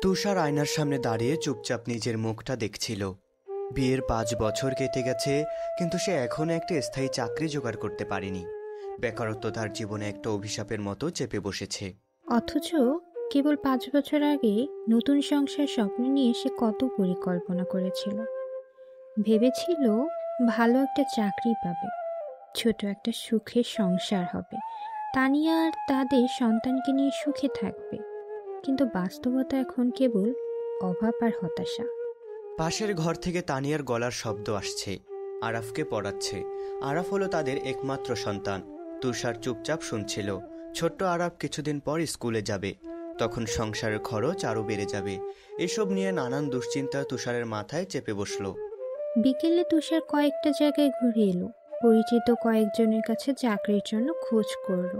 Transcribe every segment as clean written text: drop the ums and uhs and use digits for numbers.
তুষার আয়নার সামনে দাঁড়িয়ে চুপচাপ নিজের মুখটা দেখছিল। বিয়ের 5 বছর কেটে গেছে, কিন্তু সে এখনো একটা স্থায়ী চাকরি জোগাড় করতে পারেনি। বেকারত্ব তার জীবনে একটা অভিশাপের মতো চেপে বসেছে। অথচ কেবল 5 বছর আগে নতুন সংসার স্বপ্ন নিয়ে সে কত পরিকল্পনা করেছিল। ভেবেছিল ভালো একটা চাকরি পাবে, ছোট একটা সুখের সংসার হবে, তানিয়া আর তাদের সন্তানকে নিয়ে সুখে থাকবে। কিন্তু বাস্তবতা এখন কেবল অভাব আর হতাশা। পাশের ঘর থেকে তানিয়ার গলার শব্দ আসছে। আরাফকে পড়াচ্ছে। আরাফ হলো তাদের একমাত্র সন্তান। তুষার চুপচাপ শুনছিল। ছোট্ট আরাফ কিছুদিন পর স্কুলে যাবে, তখন সংসারের খরচ আরও বেড়ে যাবে। এসব নিয়ে নানান দুশ্চিন্তা তুষারের মাথায় চেপে বসল। বিকেলে তুষার কয়েকটা জায়গায় ঘুরে এলো, পরিচিত কয়েকজনের কাছে চাকরির জন্য খোঁজ করলো,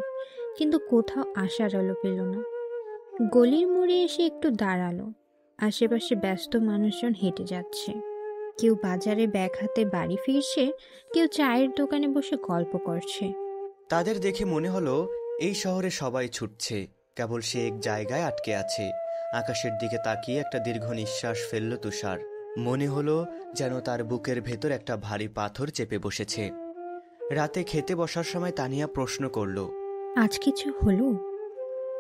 কিন্তু কোথাও আশার আলো পেল না। গলির মোড়ে এসে একটু দাঁড়ালো। আশেপাশে ব্যস্ত মানুষজন হেঁটে যাচ্ছে, কেউ বাজারে ব্যাগ হাতে বাড়ি ফিরছে, কেউ চায়ের দোকানে বসে গল্প করছে। তাদের দেখে মনে হলো এই শহরে সবাই ছুটছে, কেবল সে এক জায়গায় আটকে আছে। আকাশের দিকে তাকিয়ে একটা দীর্ঘ নিঃশ্বাস ফেলল তুষার। মনে হলো যেন তার বুকের ভেতর একটা ভারী পাথর চেপে বসেছে। রাতে খেতে বসার সময় তানিয়া প্রশ্ন করল, আজ কিছু হলো?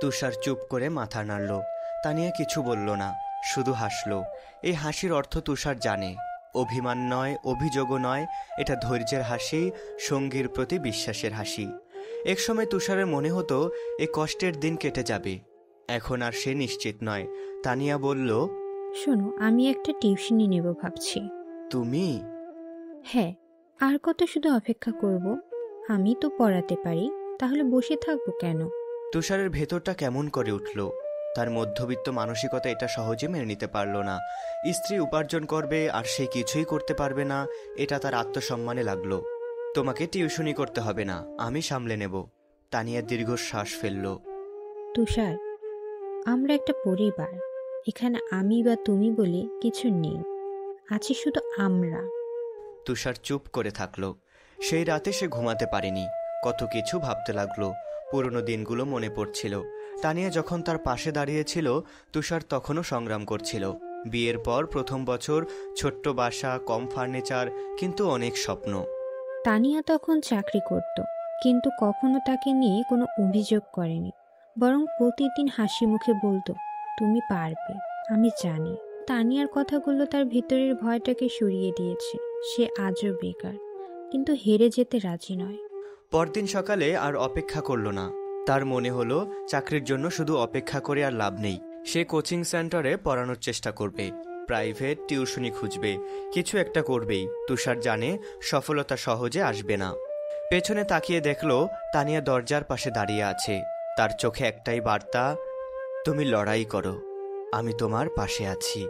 তুষার চুপ করে মাথা নাড়ল। তানিয়া কিছু বলল না, শুধু হাসল। এই হাসির অর্থ তুষার জানে। অভিমান নয়, অভিযোগও নয়, এটা ধৈর্যের হাসি, সঙ্গীর প্রতি বিশ্বাসের হাসি। একসময় তুষারের মনে হতো এই কষ্টের দিন কেটে যাবে, এখন আর সে নিশ্চিত নয়। তানিয়া বলল, শোনো, আমি একটা টিউশনি নেব ভাবছি। তুমি? হ্যাঁ, আর কত শুধু অপেক্ষা করব? আমি তো পড়াতে পারি, তাহলে বসে থাকবো কেন? তুষারের ভেতরটা কেমন করে উঠল। তার মধ্যবিত্ত মানসিকতা এটা সহজে মেনে নিতে পারল না। স্ত্রী উপার্জন করবে আর সে কিছুই করতে পারবে না, এটা তার আত্মসম্মানে লাগলো। তোমাকে টিউশনি করতে হবে না, আমি সামলে নেব। তানিয়া দীর্ঘশ্বাস ফেলল। তুষার, আমরা একটা পরিবার, এখানে আমি বা তুমি বলে কিছু নেই, আছে শুধু আমরা। তুষার চুপ করে থাকলো। সেই রাতে সে ঘুমাতে পারেনি, কত কিছু ভাবতে লাগলো। পুরনো দিনগুলো মনে পড়ছিল। তানিয়া যখন তার পাশে দাঁড়িয়েছিল, তুষার তখনও সংগ্রাম করছিল। বিয়ের পর প্রথম বছর, ছোট্ট বাসা, কম ফার্নিচার, কিন্তু অনেক স্বপ্ন। তানিয়া তখন চাকরি করত, কিন্তু কখনো তাকে নিয়ে কোনো অভিযোগ করেনি, বরং প্রতিদিন হাসি মুখে বলতো, তুমি পারবে, আমি জানি। তানিয়ার কথাগুলো তার ভিতরের ভয়টাকে সরিয়ে দিয়েছে। সে আজও বেকার, কিন্তু হেরে যেতে রাজি নয়। পরদিন সকালে আর অপেক্ষা করল না। তার মনে হলো চাকরির জন্য শুধু অপেক্ষা করে আর লাভ নেই। সে কোচিং সেন্টারে পড়ানোর চেষ্টা করবে, প্রাইভেট টিউশনি খুঁজবে, কিছু একটা করবেই। তুষার জানে সফলতা সহজে আসবে না। পেছনে তাকিয়ে দেখলো তানিয়া দরজার পাশে দাঁড়িয়ে আছে। তার চোখে একটাই বার্তা, তুমি লড়াই করো, আমি তোমার পাশে আছি।